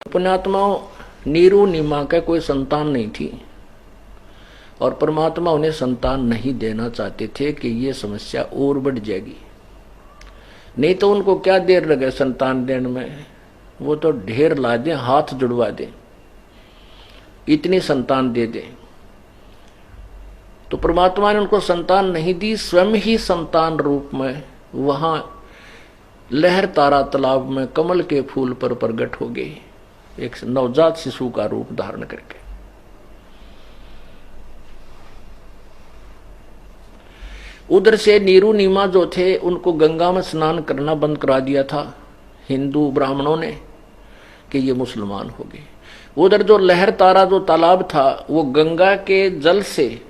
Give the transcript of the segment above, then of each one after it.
पुण्यात्माओं, नीरू नीमा का कोई संतान नहीं थी और परमात्मा उन्हें संतान नहीं देना चाहते थे कि ये समस्या और बढ़ जाएगी। नहीं तो उनको क्या देर लगे संतान देने में, वो तो ढेर ला दें, हाथ जुड़वा दें, इतनी संतान दे दें। तो परमात्मा ने उनको संतान नहीं दी, स्वयं ही संतान रूप में वहां लहर तारा तालाब में कमल के फूल पर प्रकट हो गए, एक नवजात शिशु का रूप धारण करके। उधर से नीरू नीमा जो थे उनको गंगा में स्नान करना बंद करा दिया था हिंदू ब्राह्मणों ने कि ये मुसलमान हो गए। उधर जो लहर तारा जो तालाब था वो गंगा के जल से,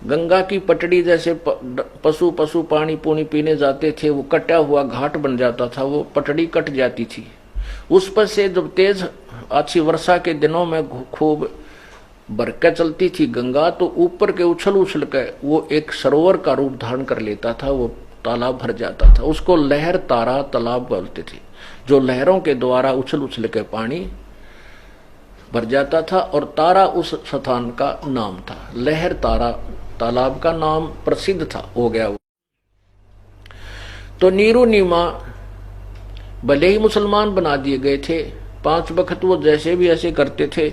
गंगा की पटड़ी जैसे पशु पशु पानी पूनी पीने जाते थे, वो कटा हुआ घाट बन जाता था, वो पटड़ी कट जाती थी। उस पर से जब तेज अच्छी वर्षा के दिनों में खूब बरकत चलती थी गंगा, तो ऊपर के उछल उछल कर वो एक सरोवर का रूप धारण कर लेता था, वो तालाब भर जाता था। उसको लहर तारा तालाब बोलते थे, जो लहरों के द्वारा उछल उछल के पानी भर जाता था। और तारा उस स्थान का नाम था, लहर तारा तालाब का नाम प्रसिद्ध था, हो गया वो। तो नीरू नीमा भले ही मुसलमान बना दिए गए थे, 5 वक्त वो जैसे भी ऐसे करते थे,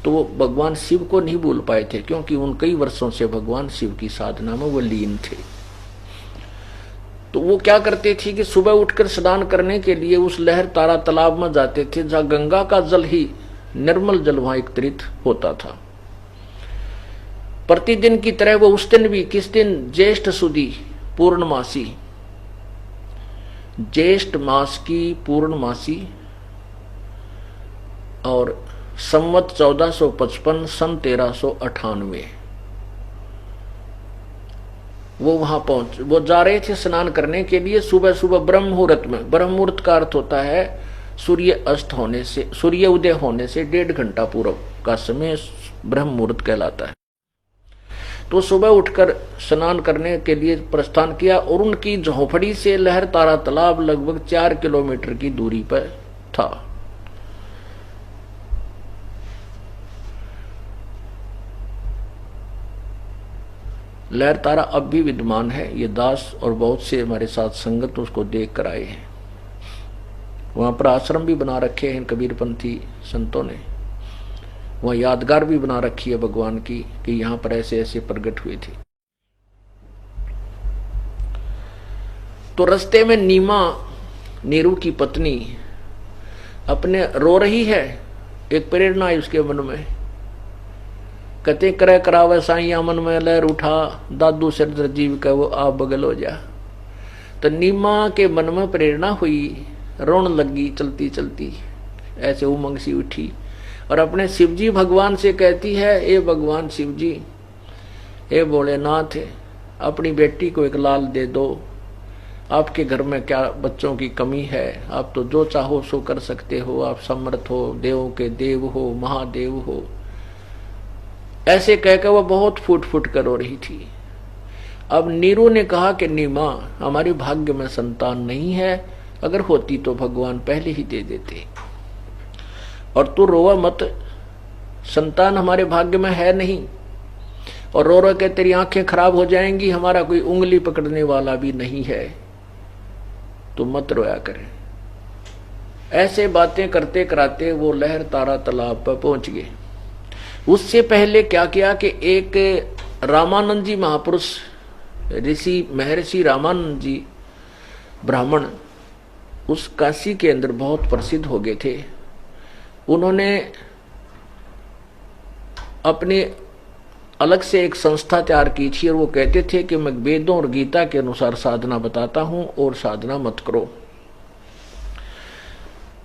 तो वो भगवान शिव को नहीं भूल पाए थे, क्योंकि उन कई वर्षों से भगवान शिव की साधना में वो लीन थे। तो वो क्या करते थे कि सुबह उठकर स्नान करने के लिए उस लहर तारा तालाब में जाते थे, जहां गंगा का जल ही निर्मल जल वहां एकत्रित होता था। प्रतिदिन की तरह वो उस दिन भी, किस दिन, ज्येष्ठ सुदी पूर्णमासी, ज्येष्ठ मास की पूर्णमासी और संवत 1455 सन 1398 वो वहां पहुंच, वो जा रहे थे स्नान करने के लिए सुबह सुबह ब्रह्म मुहूर्त में। ब्रह्म मुहूर्त का अर्थ होता है सूर्य अस्त होने से, सूर्य उदय होने से 1.5 घंटा पूर्व का समय ब्रह्म मुहूर्त कहलाता है। तो सुबह उठकर स्नान करने के लिए प्रस्थान किया और उनकी झोपड़ी से लहर तारा तालाब लगभग 4 किलोमीटर की दूरी पर था। लहर तारा अब भी विद्यमान है, ये दास और बहुत से हमारे साथ संगत उसको देख कर आए हैं। वहां पर आश्रम भी बना रखे हैं कबीरपंथी संतों ने, वहां यादगार भी बना रखी है भगवान की कि यहां पर ऐसे ऐसे प्रकट हुए थे। तो रास्ते में नीमा, नीरू की पत्नी, अपने रो रही है। एक प्रेरणा है उसके मन में, कते करे करावे साइया मन में लहर उठा, दादू सिर जीव का वो आप बगल हो जा। तो नीमा के मन में प्रेरणा हुई, रोन लगी चलती चलती, ऐसे उमंग सी उठी और अपने शिवजी भगवान से कहती है, ए भगवान शिवजी, ए भोलेनाथ, अपनी बेटी को एक लाल दे दो। आपके घर में क्या बच्चों की कमी है, आप तो जो चाहो सो कर सकते हो, आप समर्थ हो, देवों के देव हो, महादेव हो। ऐसे कहकर वह बहुत फूट फूट कर रो रही थी। अब नीरू ने कहा कि नीमा, हमारी भाग्य में संतान नहीं है, अगर होती तो भगवान पहले ही दे देते, और तू रोवा मत, संतान हमारे भाग्य में है नहीं, और रो रो के तेरी आंखें खराब हो जाएंगी, हमारा कोई उंगली पकड़ने वाला भी नहीं है, तो मत रोया करे। ऐसे बातें करते कराते वो लहर तारा तालाब पर पहुंच गए। उससे पहले क्या किया कि एक रामानंद जी महापुरुष, ऋषि महर्षि रामानंद जी ब्राह्मण, उस काशी के अंदर बहुत प्रसिद्ध हो गए थे। उन्होंने अपने अलग से एक संस्था तैयार की थी और वो कहते थे कि मैं वेदों और गीता के अनुसार साधना बताता हूं और साधना मत करो।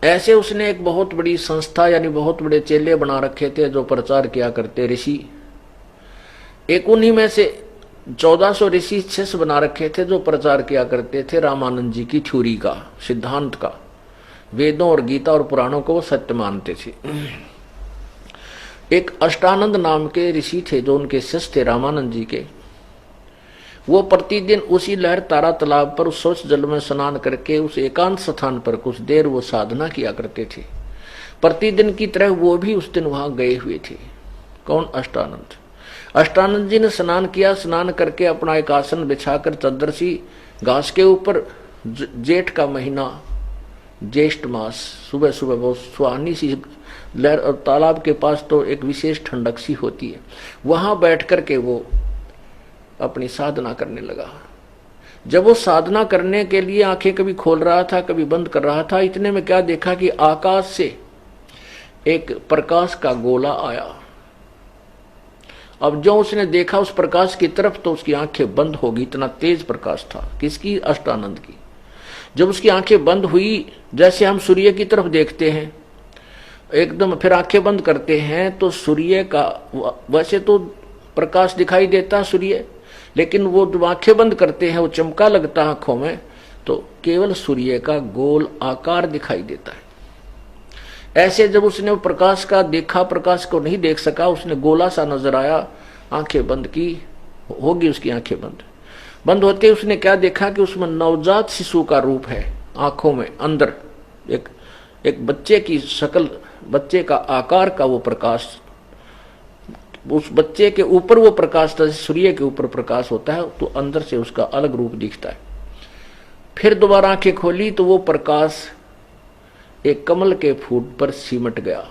ऐसे उसने एक बहुत बड़ी संस्था यानी बहुत बड़े चेले बना रखे थे जो प्रचार किया करते ऋषि। एक उन्हीं में से 1400 ऋषि शिष्य बना रखे थे जो प्रचार किया करते थे रामानंद जी की थ्योरी का, सिद्धांत का, वेदों और गीता और पुराणों को वो सत्य मानते थे। एक अष्टानंद नाम के ऋषि थे जो उनके शिष्य थे रामानंद जी के। वो प्रतिदिन उसी लहर तारा तालाब पर उस स्वच्छ जल में स्नान करके उस एकांत स्थान पर कुछ देर वो साधना किया करते थे। प्रतिदिन की तरह वो भी उस दिन वहां गए हुए थे। कौन? अष्टानंद। अष्टानंद जी ने स्नान किया। स्नान करके अपना एक आसन बिछाकर चद्दर सी घास के ऊपर, जेठ का महीना, ज्येष्ठ मास, सुबह सुबह बहुत सुहानी सी लहर, और तालाब के पास तो एक विशेष ठंडक सी होती है, वहां बैठ करके वो अपनी साधना करने लगा। जब वो साधना करने के लिए आंखें कभी खोल रहा था कभी बंद कर रहा था, इतने में क्या देखा कि आकाश से एक प्रकाश का गोला आया। अब जो उसने देखा उस प्रकाश की तरफ तो उसकी आंखें बंद हो गई, इतना तेज प्रकाश था। किसकी? अष्टानंद की। जब उसकी आंखें बंद हुई, जैसे हम सूर्य की तरफ देखते हैं एकदम, फिर आंखें बंद करते हैं तो सूर्य का वैसे तो प्रकाश दिखाई देता सूर्य, लेकिन वो जब आंखें बंद करते हैं वो चमका लगता आंखों में, तो केवल सूर्य का गोल आकार दिखाई देता है। ऐसे जब उसने वो प्रकाश का देखा, प्रकाश को नहीं देख सका, उसने गोला सा नजर आया, आंखें बंद की, होगी उसकी आंखें बंद होते उसने क्या देखा कि उसमें नवजात शिशु का रूप है। आंखों में अंदर एक बच्चे की शक्ल, बच्चे का आकार का वो प्रकाश, उस बच्चे के ऊपर वो प्रकाश था, सूर्य के ऊपर प्रकाश होता है तो अंदर से उसका अलग रूप दिखता है। फिर दोबारा आंखें खोली तो वो प्रकाश एक कमल के फूट पर सिमट गया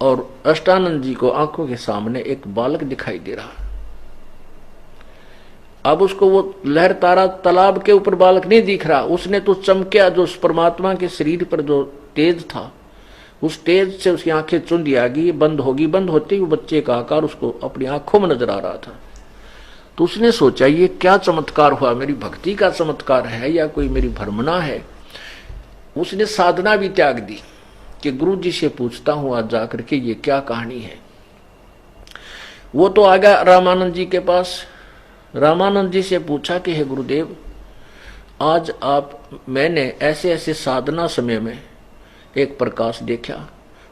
और अष्टानंद जी को आंखों के सामने एक बालक दिखाई दे रहा। अब उसको वो लहर तारा तालाब के ऊपर बालक नहीं दिख रहा, उसने तो चमकिया जो उस परमात्मा के शरीर पर जो तेज था, उस तेज से उसकी आंखें चुंधी आ गई, बंद होगी। बंद होते ही वो बच्चे का आकार उसको अपनी आंखों में नजर आ रहा था। तो उसने सोचा ये क्या चमत्कार हुआ, मेरी भक्ति का चमत्कार है या कोई मेरी भ्रमणा है। उसने साधना भी त्याग दी कि गुरु जी से पूछता हूं आज जाकर के ये क्या कहानी है। वो तो आ गया रामानंद जी के पास। रामानंद जी से पूछा कि हे गुरुदेव, आज मैंने ऐसे ऐसे साधना समय में एक प्रकाश देखा,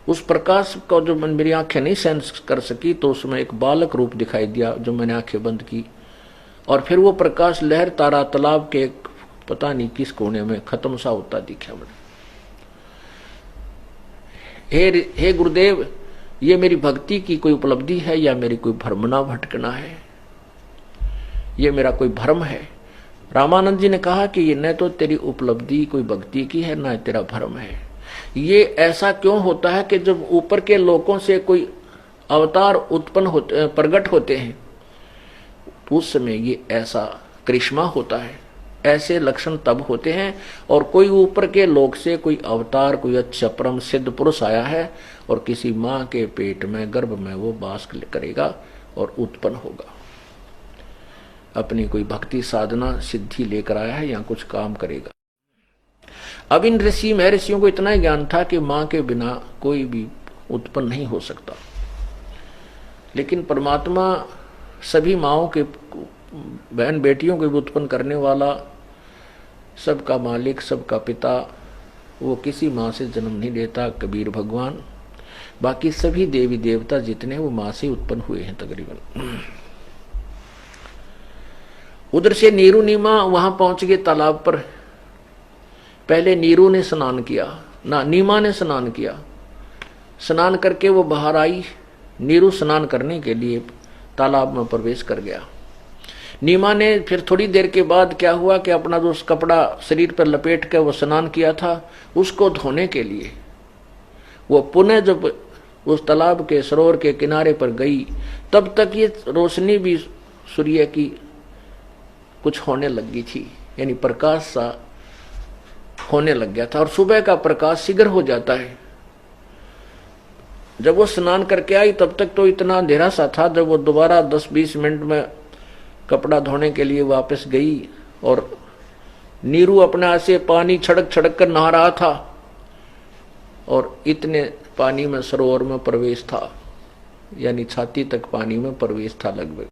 उस प्रकाश को जो मेरी आंखें नहीं सेंस कर सकी तो उसमें एक बालक रूप दिखाई दिया जो मैंने आंखें बंद की, और फिर वो प्रकाश लहर तारा तालाब के पता नहीं किस कोने में खत्म सा होता दिखा मुझे। हे गुरुदेव, ये मेरी भक्ति की कोई उपलब्धि है या मेरी कोई भ्रमणा भटकना है, ये मेरा कोई भ्रम है। रामानंद जी ने कहा कि ये न तो तेरी उपलब्धि कोई भक्ति की है न तेरा भ्रम है। ये ऐसा क्यों होता है कि जब ऊपर के लोकों से कोई अवतार उत्पन्न होते, प्रकट होते हैं, उस समय ये ऐसा करिश्मा होता है, ऐसे लक्षण तब होते हैं। और कोई ऊपर के लोक से कोई अवतार, कोई अच्छा परम सिद्ध पुरुष आया है और किसी माँ के पेट में, गर्भ में वो वास करेगा और उत्पन्न होगा, अपनी कोई भक्ति साधना सिद्धि लेकर आया है या कुछ काम करेगा। अब इन ऋषि महर्षियों को इतना ही ज्ञान था कि मां के बिना कोई भी उत्पन्न नहीं हो सकता, लेकिन परमात्मा सभी माओं के, बहन बेटियों को भी उत्पन्न करने वाला, सबका मालिक, सबका पिता, वो किसी माँ से जन्म नहीं लेता। कबीर भगवान, बाकी सभी देवी देवता जितने वो माँ से उत्पन्न हुए हैं तकरीबन। उधर से नीरू नीमा वहां पहुंच गए तालाब पर। पहले नीरू ने स्नान किया, ना नीमा ने स्नान किया। स्नान करके वो बाहर आई। नीरू स्नान करने के लिए तालाब में प्रवेश कर गया। नीमा ने फिर थोड़ी देर के बाद क्या हुआ कि अपना जो कपड़ा शरीर पर लपेट के वो स्नान किया था उसको धोने के लिए वो पुनः जब उस तालाब के सरोवर के किनारे पर गई, तब तक ये रोशनी भी सूर्य की कुछ होने लगी थी, यानी प्रकाश सा होने लग गया था। और सुबह का प्रकाश शीघ्र हो जाता है। जब वो स्नान करके आई तब तक तो इतना अंधेरा सा था। जब वो दोबारा 10-20 मिनट में कपड़ा धोने के लिए वापस गई और नीरू अपने से पानी छड़क छड़क कर नहा रहा था और इतने पानी में सरोवर में प्रवेश था, यानी छाती तक पानी में प्रवेश था लगभग।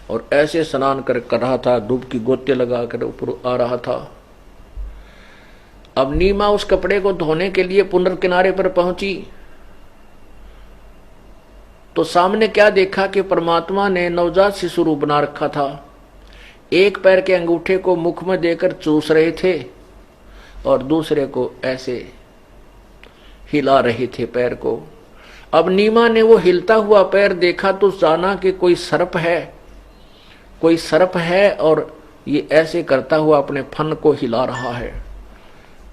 और ऐसे स्नान कर रहा था, डूब की गोते लगा कर ऊपर आ रहा था। अब नीमा उस कपड़े को धोने के लिए पुनर्किनारे पर पहुंची तो सामने क्या देखा कि परमात्मा ने नवजात शिशु रूप बना रखा था। एक पैर के अंगूठे को मुख में देकर चूस रहे थे और दूसरे को ऐसे हिला रहे थे पैर को। अब नीमा ने वो हिलता हुआ पैर देखा तो जाना कि कोई सर्प है, कोई सर्प है और ये ऐसे करता हुआ अपने फन को हिला रहा है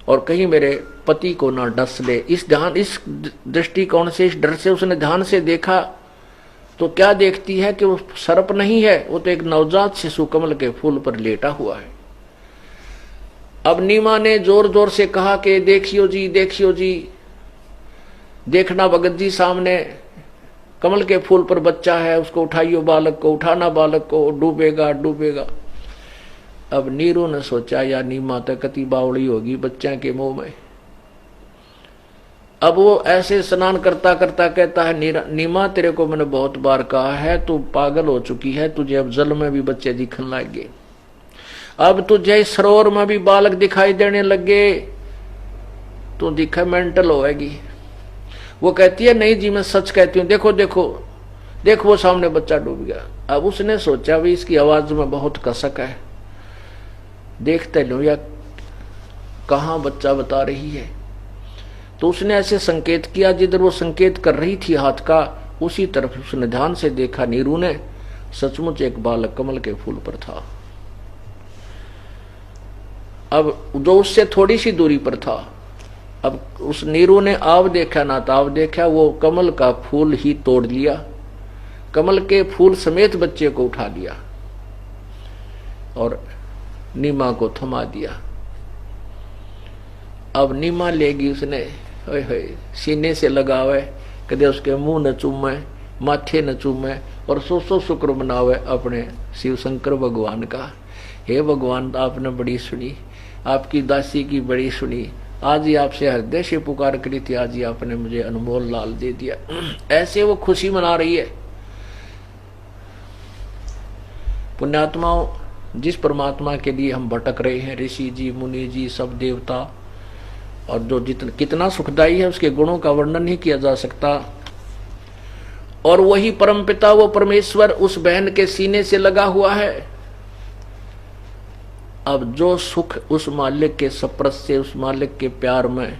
और कहीं मेरे पति को ना डस ले। इस दृष्टिकोण से, इस डर से उसने ध्यान से देखा तो क्या देखती है कि वो सर्प नहीं है, वो तो एक नवजात शिशु कमल के फूल पर लेटा हुआ है। अब नीमा ने जोर जोर से कहा कि देखियो जी, देखियो जी, देखना भगत जी, सामने कमल के फूल पर बच्चा है, उसको उठाइयो, बालक को उठाना, बालक को, डूबेगा डूबेगा। अब नीरू ने सोचा या नीमा तो कति बावड़ी होगी बच्चा के मुंह में। अब वो ऐसे स्नान करता करता कहता है, नीमा तेरे को मैंने बहुत बार कहा है, तू पागल हो चुकी है, तुझे अब जल में भी बच्चे दिखने लगे, अब तुझे सरोवर में भी बालक दिखाई देने लगे, तू दिखा मेंटल होएगी। वो कहती है नहीं जी मैं सच कहती हूँ, देखो देखो देखो वो सामने बच्चा डूब गया। अब उसने सोचा भी इसकी आवाज में बहुत कसक है, देखते लो या कहाँ बच्चा बता रही है। तो उसने ऐसे संकेत किया, जिधर वो संकेत कर रही थी हाथ का उसी तरफ उसने ध्यान से देखा। नीरू ने सचमुच एक बालक कमल के फूल पर था। अब जो उससे थोड़ी सी दूरी पर था, अब उस नीरू ने आव देखा ना ताव देखा, वो कमल का फूल ही तोड़ लिया, कमल के फूल समेत बच्चे को उठा लिया और नीमा को थमा दिया। अब नीमा लेगी उसने, सीने से लगावे, कदे उसके मुंह न चूमे, माथे न चूमे और सो शुक्र मनावे अपने शिव शंकर भगवान का। हे भगवान, आपने बड़ी सुनी, आपकी दासी की बड़ी सुनी, आज ही आपसे हृदय से पुकार करी थी, आज ही आपने मुझे अनमोल लाल दे दिया। ऐसे वो खुशी मना रही है। पुण्यात्माओं, जिस परमात्मा के लिए हम भटक रहे हैं, ऋषि जी, मुनि जी, सब देवता, और जो कितना सुखदायी है उसके गुणों का वर्णन ही किया जा सकता। और वही परमपिता, वो परमेश्वर उस बहन के सीने से लगा हुआ है। अब जो सुख उस मालिक के स्पर्श से, उस मालिक के प्यार में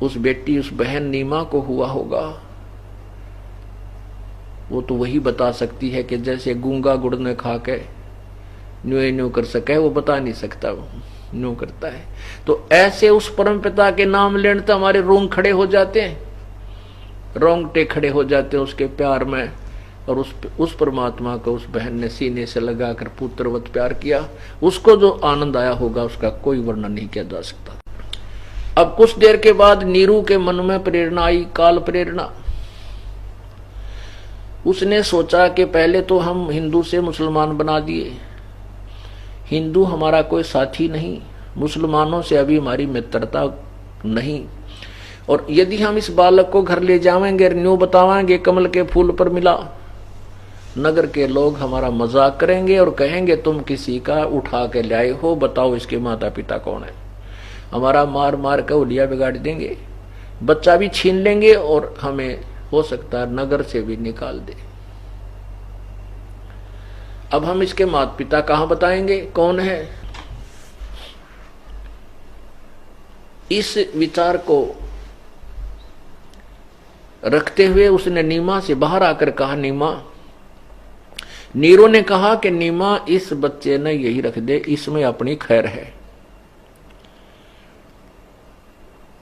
उस बेटी, उस बहन नीमा को हुआ होगा, वो तो वही बता सकती है कि जैसे गूंगा गुड़ ने खा के न्यू न्यू कर सके, वो बता नहीं सकता, वो न्यू करता है। तो ऐसे उस परम पिता के नाम लेने तो हमारे रोंग खड़े हो जाते हैं, रोंगटे खड़े हो जाते हैं उसके प्यार में। और उस परमात्मा को उस बहन ने सीने से लगाकर पुत्रवत प्यार किया, उसको जो आनंद आया होगा उसका कोई वर्णन नहीं किया जा सकता। अब कुछ देर के बाद नीरू के मन में प्रेरणा आई, काल प्रेरणा। उसने सोचा कि पहले तो हम हिंदू से मुसलमान बना दिए, हिंदू हमारा कोई साथी नहीं, मुसलमानों से अभी हमारी मित्रता नहीं, और यदि हम इस बालक को घर ले जाएंगे, न्यू बतावेंगे कमल के फूल पर मिला, नगर के लोग हमारा मजाक करेंगे और कहेंगे तुम किसी का उठा के लाए हो, बताओ इसके माता पिता कौन है। हमारा मार मार कर उलिया बिगाड़ देंगे, बच्चा भी छीन लेंगे और हमें हो सकता है नगर से भी निकाल दे। अब हम इसके माता पिता कहां बताएंगे, कौन है। इस विचार को रखते हुए उसने नीमा से बाहर आकर कहा, नीमा। नीरू ने कहा कि नीमा, इस बच्चे ने यही रख दे, इसमें अपनी खैर है,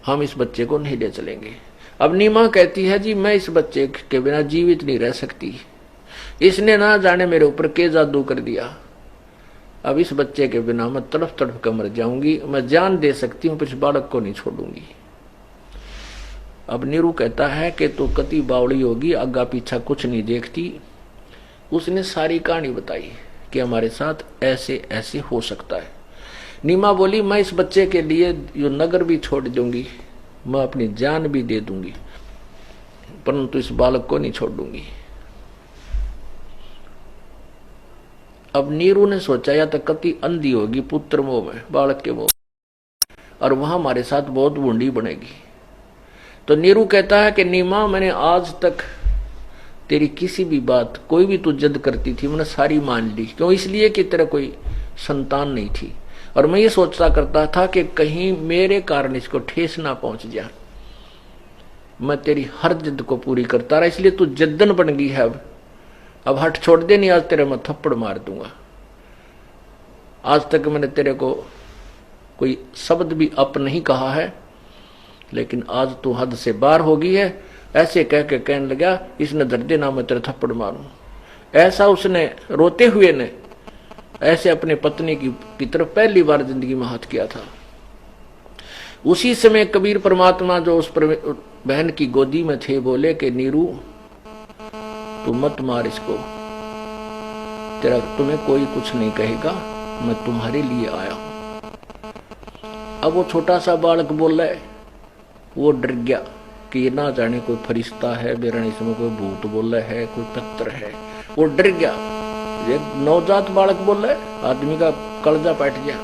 हम इस बच्चे को नहीं ले चलेंगे। अब नीमा कहती है, जी मैं इस बच्चे के बिना जीवित नहीं रह सकती, इसने ना जाने मेरे ऊपर के जादू कर दिया, अब इस बच्चे के बिना मैं तड़फ तड़फ कर मर जाऊंगी, मैं जान दे सकती हूं पर इस बालक को नहीं छोड़ूंगी। अब नीरू कहता है कि तू कति बावड़ी होगी, आगा पीछा कुछ नहीं देखती। उसने सारी कहानी बताई कि हमारे साथ ऐसे ऐसे हो सकता है। नीमा बोली, मैं इस बच्चे के लिए यो नगर भी छोड़ दूंगी, मैं अपनी जान भी दे दूंगी, परंतु इस बालक को नहीं छोड़ दूंगी। अब नीरू ने सोचा या तो कति अंधी होगी पुत्र मोह में, बालक के मोह, और वहां हमारे साथ बहुत बूंदी बनेगी। तो नीरू कहता है कि नीमा, मैंने आज तक तेरी किसी भी बात, कोई भी तू जिद करती थी, मैंने सारी मान ली। क्यों? इसलिए कि तेरा कोई संतान नहीं थी, और मैं ये सोचता करता था कि कहीं मेरे कारण इसको ठेस ना पहुंच जाए। मैं तेरी हर जिद को पूरी करता रहा, इसलिए तू जिद्दन बन गई है। अब हट छोड़ दे, नहीं आज तेरे मैं थप्पड़ मार दूंगा। आज तक मैंने तेरे को कोई शब्द भी अप नहीं कहा है, लेकिन आज तू हद से बाहर हो गई है। ऐसे कह के कहने लगा, इसने धर देना मैं तेरे थप्पड़ मारूं। ऐसा उसने रोते हुए ने ऐसे अपने पत्नी की तरफ पहली बार जिंदगी में हाथ किया था। उसी समय कबीर परमात्मा जो उस बहन की गोदी में थे बोले कि नीरू तू मत मार इसको, तुम्हें कोई कुछ नहीं कहेगा, मैं तुम्हारे लिए आया हूं। अब वो छोटा सा बालक बोल रहा है, वो डर गया कि ये ना जाने कोई फरिश्ता है, बेरानी इसमें कोई भूत बोल रहा है, कोई पत्थर है। वो डर गया। एक नवजात बालक बोल रहा है, आदमी का कलजा बैठ गया।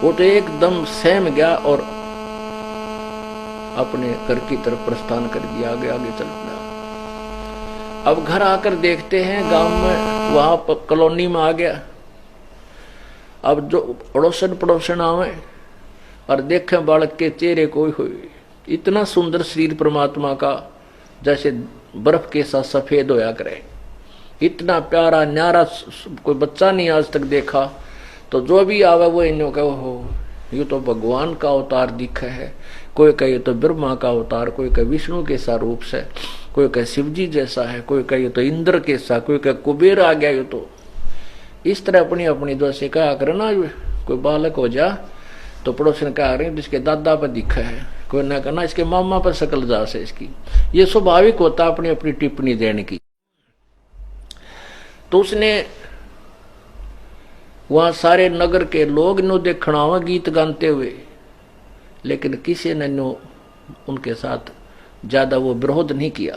वो तो एकदम सहम गया और अपने घर की तरफ प्रस्थान कर दिया, आगे आगे चल पड़ा। अब घर आकर देखते हैं गांव में, वहां पर कॉलोनी में आ गया। अब जो पड़ोसन आवे और देखे बालक के चेहरे को, हुई इतना सुंदर शरीर परमात्मा का, जैसे बर्फ के साथ सफेद होया करे, इतना प्यारा न्यारा कोई बच्चा नहीं आज तक देखा। तो जो भी आवे वो इन्हों कहो हो ये तो भगवान का अवतार दिखा है। कोई कहे तो ब्रह्मा का अवतार, कोई कहे विष्णु के सा रूप से, कोई कहे शिव जी जैसा है, कोई कहे तो इंद्र के सा, कोई कहे कुबेर आ गया। ये तो इस तरह अपनी अपनी जैसे कहा करे ना, कोई बालक हो जा तो पड़ोसन कहा रहे जिसके दादा पर दिखा है, कोई ना कहना इसके मामा पर शकल जा से इसकी। ये स्वाभाविक होता अपनी अपनी टिप्पणी देने की। तो उसने वहां सारे नगर के लोग नो देखना हुआ गीत गाते हुए, लेकिन किसी ने नो उनके साथ ज्यादा वो विरोध नहीं किया।